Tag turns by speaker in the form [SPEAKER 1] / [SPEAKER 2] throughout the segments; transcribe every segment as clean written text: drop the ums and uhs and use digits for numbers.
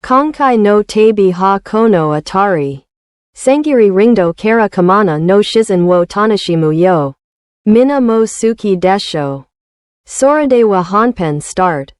[SPEAKER 1] Konkai no tabi ha kono atari. Sangiri ringdo kara kamana no shizen wo tanashimu yo. Mina mo suki desho. Sorade wa hanpen start.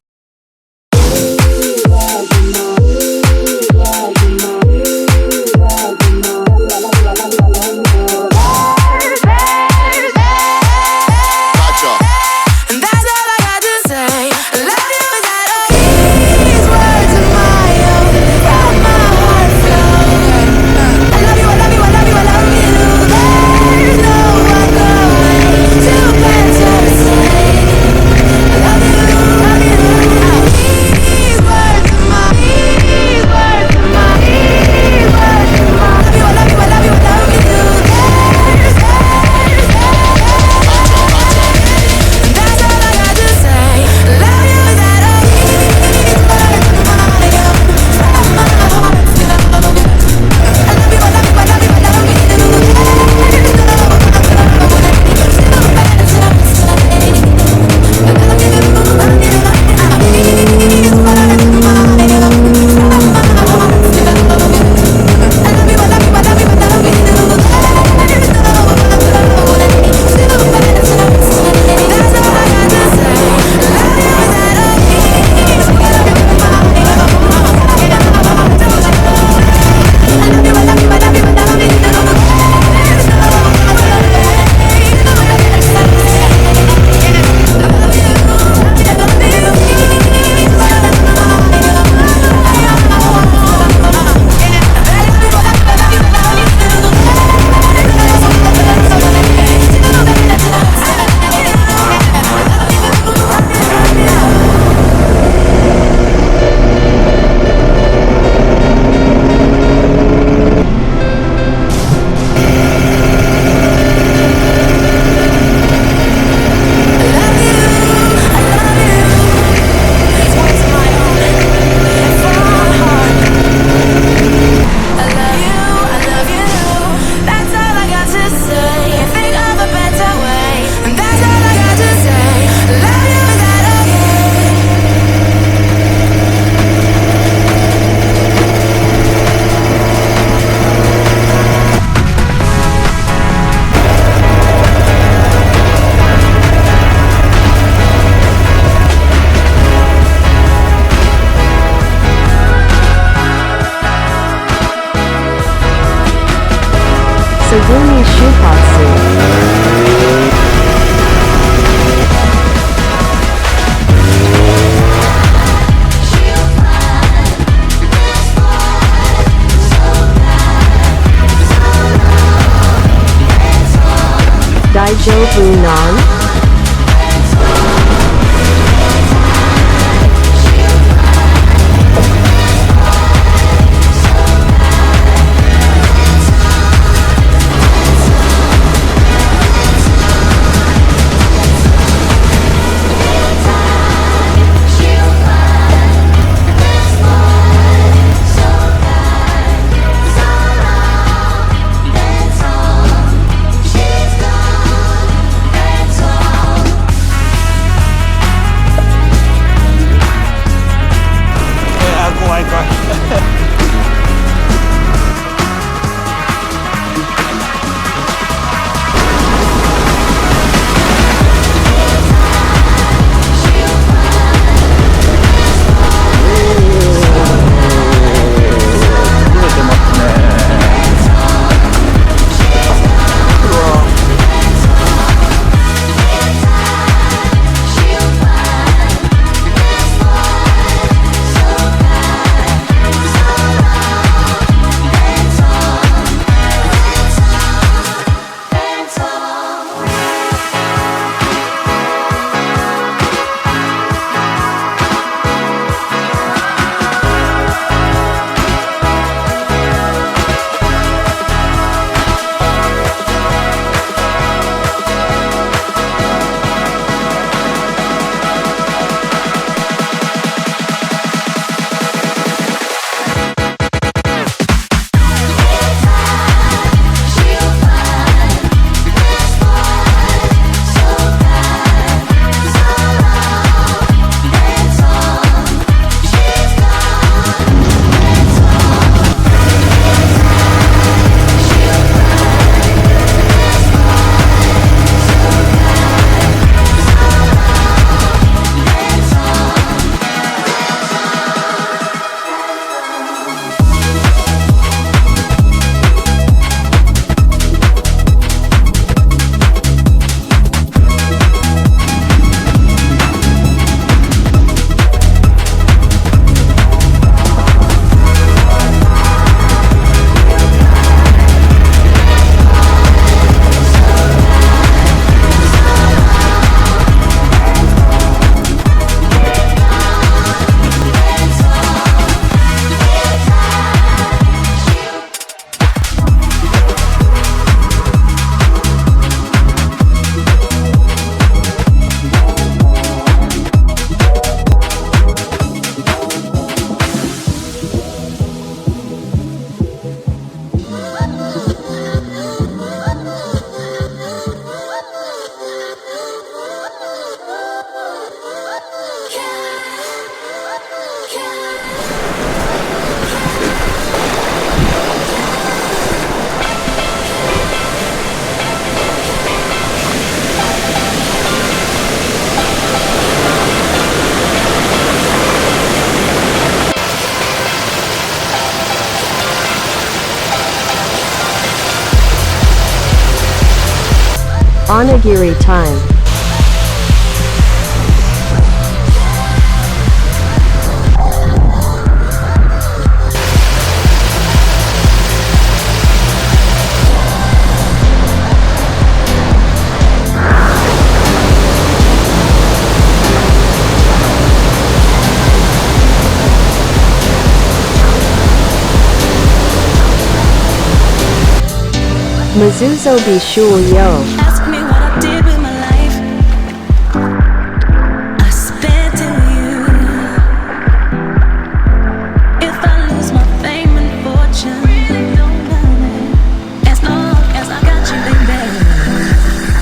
[SPEAKER 1] Sagumi Shupatsu. Daijobu nan? Onigiri time. Mizuzo Bishul Yo.
[SPEAKER 2] Ask me what I did with my life. I spent it with you. If I lose my fame and fortune, don't matter. As long as I got you, baby.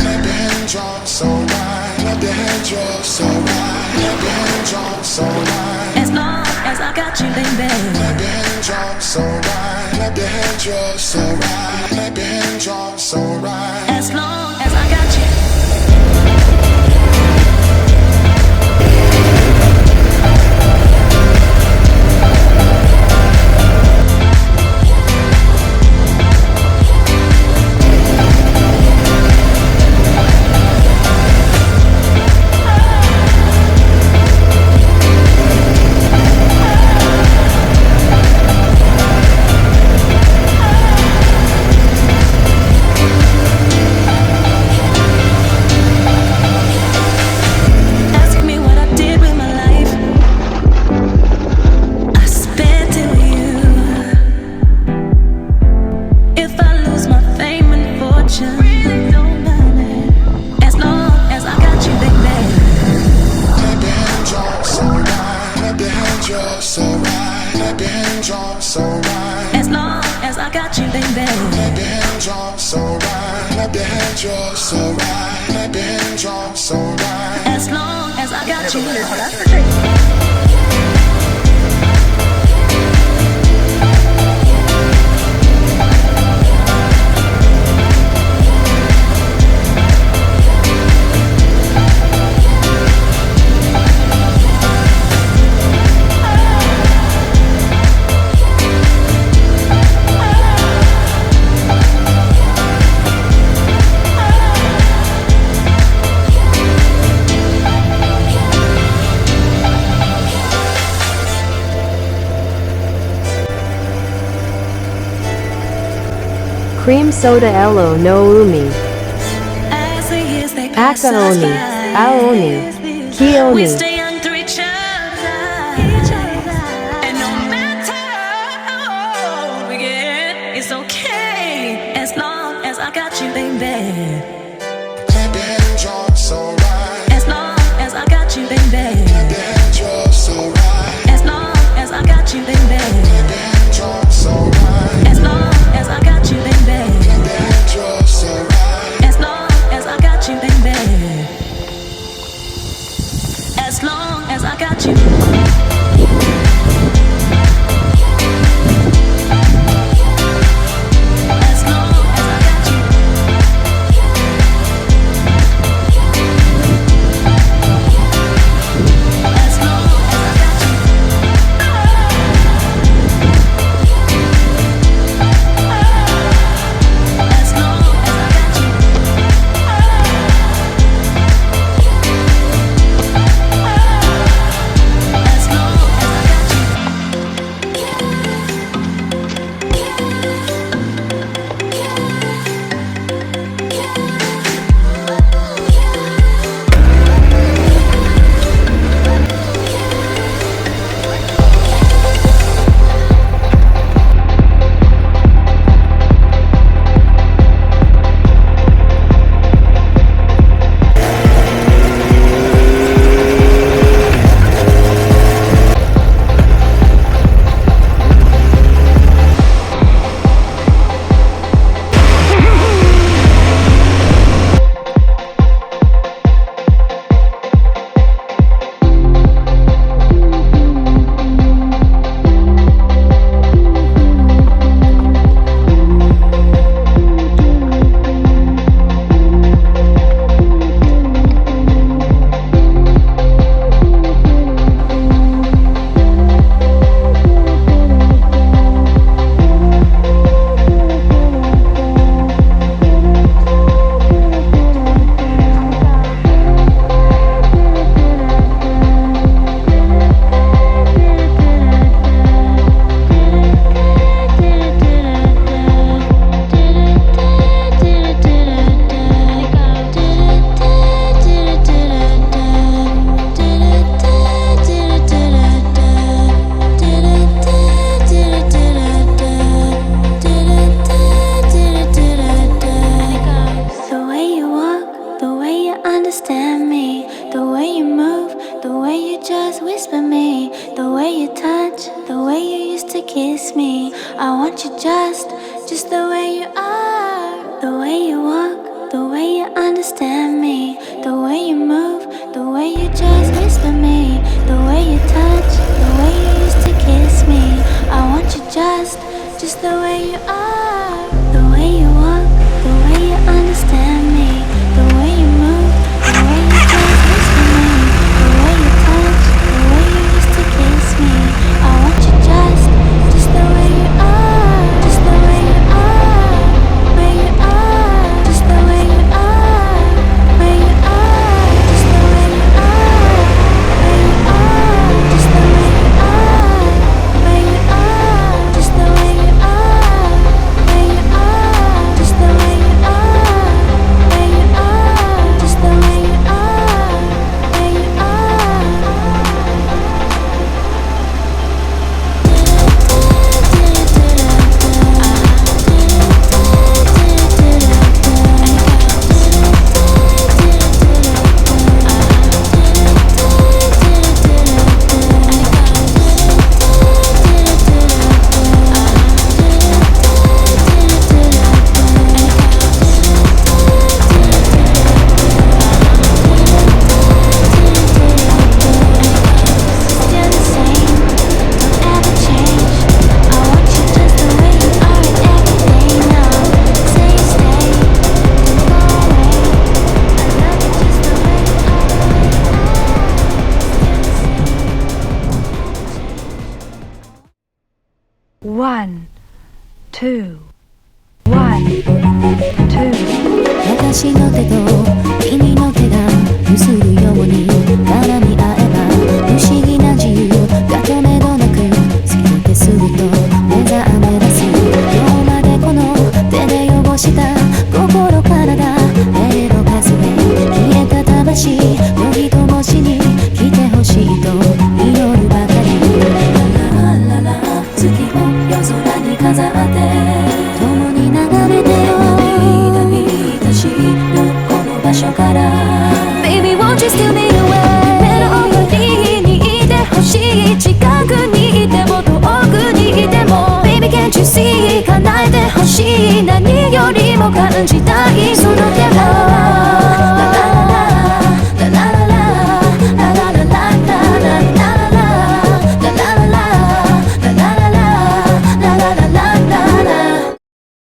[SPEAKER 3] Let the hand drop so right. Let the hand drop so right. Let the hand drop so right.
[SPEAKER 2] As long as I got you, baby.
[SPEAKER 3] Let the hand drop so right. Let the hand drop so right. Let the hand drop so right.
[SPEAKER 2] As long as I got you. Ask me what I did with my life. I spent it with you. If I lose my fame and fortune, don't matter. As long as I got you, baby.
[SPEAKER 3] Let the hand drop so right. Let the hand drop so right. Let the hand drop so right.
[SPEAKER 2] As long as I got you, baby.
[SPEAKER 3] Let the hand drop so right. Let the hand drop so right. Let the hand drop so right.
[SPEAKER 2] As long as I got you.
[SPEAKER 1] Cream soda elo no umi.
[SPEAKER 2] As the years they pass us
[SPEAKER 1] Akaoni.
[SPEAKER 2] by,
[SPEAKER 1] Aoni.
[SPEAKER 2] we
[SPEAKER 1] Kioni.
[SPEAKER 2] stay young through each other. And no matter how old we get, it's okay. As long as I got you, baby.
[SPEAKER 3] Let the hand drop so right.
[SPEAKER 2] As long as I got you, baby.
[SPEAKER 3] Let the hand drop so right.
[SPEAKER 2] As long as I got you, baby.
[SPEAKER 3] Let the hand drop so right.
[SPEAKER 2] As long as I got you, baby.
[SPEAKER 3] Let the hand drop so right.
[SPEAKER 2] As long as I got you, baby. As long as I got you. As long as I got you. As long as I got you. want you just the way you are. The way you walk, the way you understand me. The way you move, the way you just whisper me. The way you touch, the way you used to kiss me. I want you just the way you are. The way you walk, the way you understand me. The way you move, the way you just whisper me. The way you touch, the way you used to kiss me. I want you just the way you are. Just the way you are. Where you are. Just the way you are. Where you are. Just the way you are. Where you are. Just the way you are. Where you are. Just the way you are. Where you are. Just the way you are. Where you are. Just the way you are. Where you
[SPEAKER 4] One, two, one, two.
[SPEAKER 5] 私の手と君の手が揺するように絡み合えば不思議な自由がとめどなく好きってすると目覚め出す今日までこの手で汚した心体霊の数で消えた魂の一文字に来てほしいと祈るばかりララララ月を夜空に飾って共に流れてよ涙しぬこの場所から Baby won't you steal me away 目の奥にいてほしい近くにいても遠くにいても Baby can't you see 叶えてほしい何よりも感じたいその手を